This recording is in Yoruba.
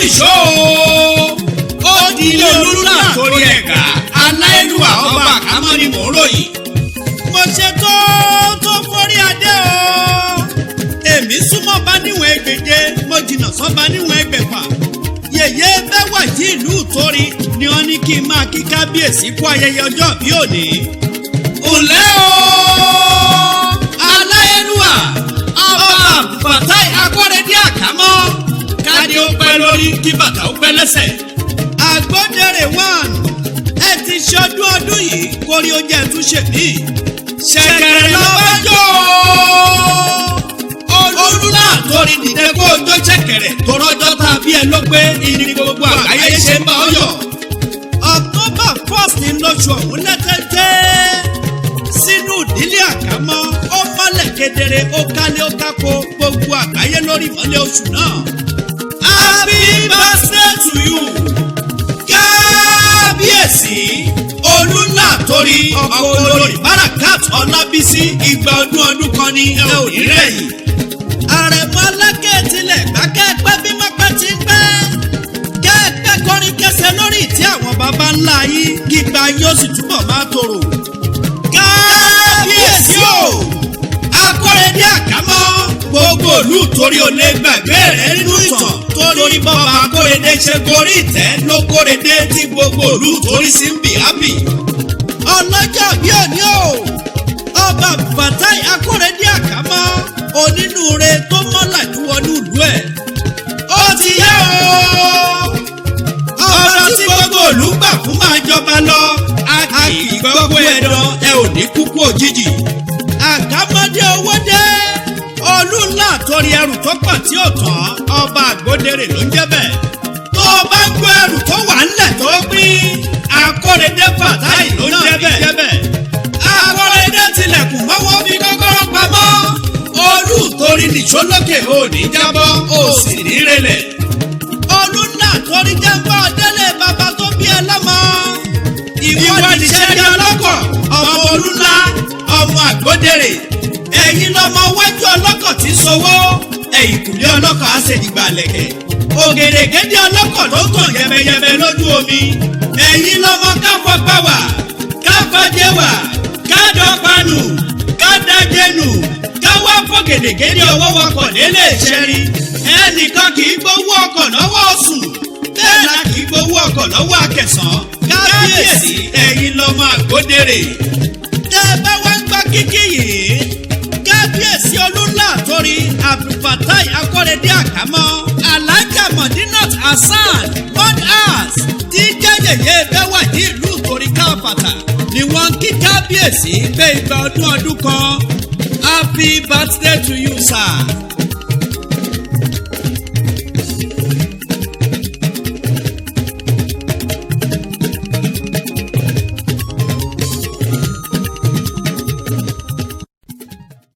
nìṣó ó di ilé Olúlà torí ẹ̀gà aláìlúwà ọba àkámọ́ ni mò ń ròyìn. mo ṣe tó forí adé o èmi súnmọ́ bá níwọ̀n ẹgbẹ̀je mo jìnnà sọ́ba níwọ̀n ẹgbẹ̀fà yèyé Bẹ́wàjí ìlú Ìtorí ni wọ́n ní kí n máa kí kábíyèsí kú ayẹyẹ ọjọ́ bí òní. ǹlẹ́ o aláyélúwà ọba Fatai Akọ́rẹdé Àkámọ́ kádé ó pẹ́ lórí kí bàtà ó pẹ́ lẹ́sẹ̀. Àgbọ̀dẹrẹ one ẹ ti ṣọdún ọdún yìí kórí ó jẹ́ túnṣe mí. ṣẹ̀kẹ̀rẹ̀ lọ́wọ́jọ́ Olúlà torí dìde kó o tó ṣẹ̀kẹ̀rẹ̀ tó rọ́jọ́ tá a bí ẹ ló pé ìní gbogbo àgbáyé ṣe ń bá ọ yọ̀. October 1st ní lóṣù ọ̀hún lẹ́tẹ̀ẹ́tẹ́ sínú ìdílé Àkámọ́ ó mọ́lẹ̀ kedere ó kálé ó kákó gbogbo àgbáyé lórí ìmọ́lẹ̀ oṣù náà. Happy birthday to you kábíyèsí Olúlà torí ọkọ olórí Barakat Ọlábísí igba ọdún kan ní ẹ ò ní rẹ̀yìn. Àrẹ̀mọ alákẹ́ tilẹ̀ gbákẹ́pẹ́ bí mọ́pẹ́ ti ń pẹ́ kẹ́ẹ̀pẹ́ kọrin kẹsẹ̀ lórí ìtí àwọn baba ńlá yìí kígba yóò sì túbọ̀ máa tòrò. Kábíyèsí o Akọ́rẹdé Àkámọ́ gbogbo ìlú Ìtorí ò lè gbàgbé rẹ̀ nínú ìtàn torí bọ́ba Akọ́rẹdé ṣe gorí ìtẹ́ ló kórèdé tí gbogbo ìlú Ìtorí sí ń bì hábì. ọlọ́jọ́ bí òní o ọba Fatai Akọ́rẹdé Àkámọ́ onínúure tó mọ́là jù wọnú ìlú ẹ̀. ó ti yá o ọba tí gbogbo ìlú gbà fún máa jọba lọ a kì í gbogbo ẹ̀dán ẹ ò ní kúkú òjijì. Àkámọ́dé owó dé Olúlà torí ẹrù tó pọ̀ tí ò tán ọba Àgbọ̀dẹrẹ ló ń jẹ́ bẹ́ẹ̀. tó o bá gbọ́ ẹrù tó wà ńlẹ̀ tó pín Akọ́rẹdé Fatai ló ń jẹ́ bẹ́ẹ̀. Akọ́rẹdé tilẹ̀kùn mọ́wọ́ fi kọ́kọ́rọ́ pamọ́ Olú Ìtorí nìṣó lókè ò ní jábọ́ ò sì ní relẹ̀. Olúlà torí jábọ́ délé bàbá tó bí ẹ lọ́mọ. ìwọ níṣẹ́ ní ọlọ́kọ̀ ọmọ Olúlà ọmọ Àgbọ̀dẹrẹ ẹ̀yin lọ́mọ wájú ọlọ́kọ̀ tí sowó ẹ̀yìn kùlé ọlọ́kọ̀ á ṣèdìgbà lẹ̀kẹ̀. ògèdègèdè ọlọ́kọ̀ ló tàn yẹbẹyẹbẹ lójú omi ẹ̀yin lọ́mọ káfọ́ pàwà káfọ́ jẹ́wà kádọ́panù kádàjẹ́nù káwá fọ́gèdègèdè ọwọ́ wọkọ̀ délé ìṣẹ́rí ẹnìkan kì í gbowó ọkọ̀ lọ́wọ́ Ọ̀ṣun bẹ́ẹ̀ la kì í gbowó ọkọ̀ lọ́wọ́ Akẹ̀sán. Kábíyèsí ẹ̀yin lọ́mọ Àgbọ̀dẹrẹ tẹ́ ẹ bá wá ń gbọ́ kíkí yìí kábíyèsí Olúlà torí Abdulfatai Akọ́rẹdé Àkámọ́ Alhaja Modinat Hasan Modaz tí jẹ́ yèyé Bẹ́wàjí ìlú Ìtorí káfàtà ni wọ́n kí kábíyèsí pé igba ọdún kan. Happy birthday to you sir.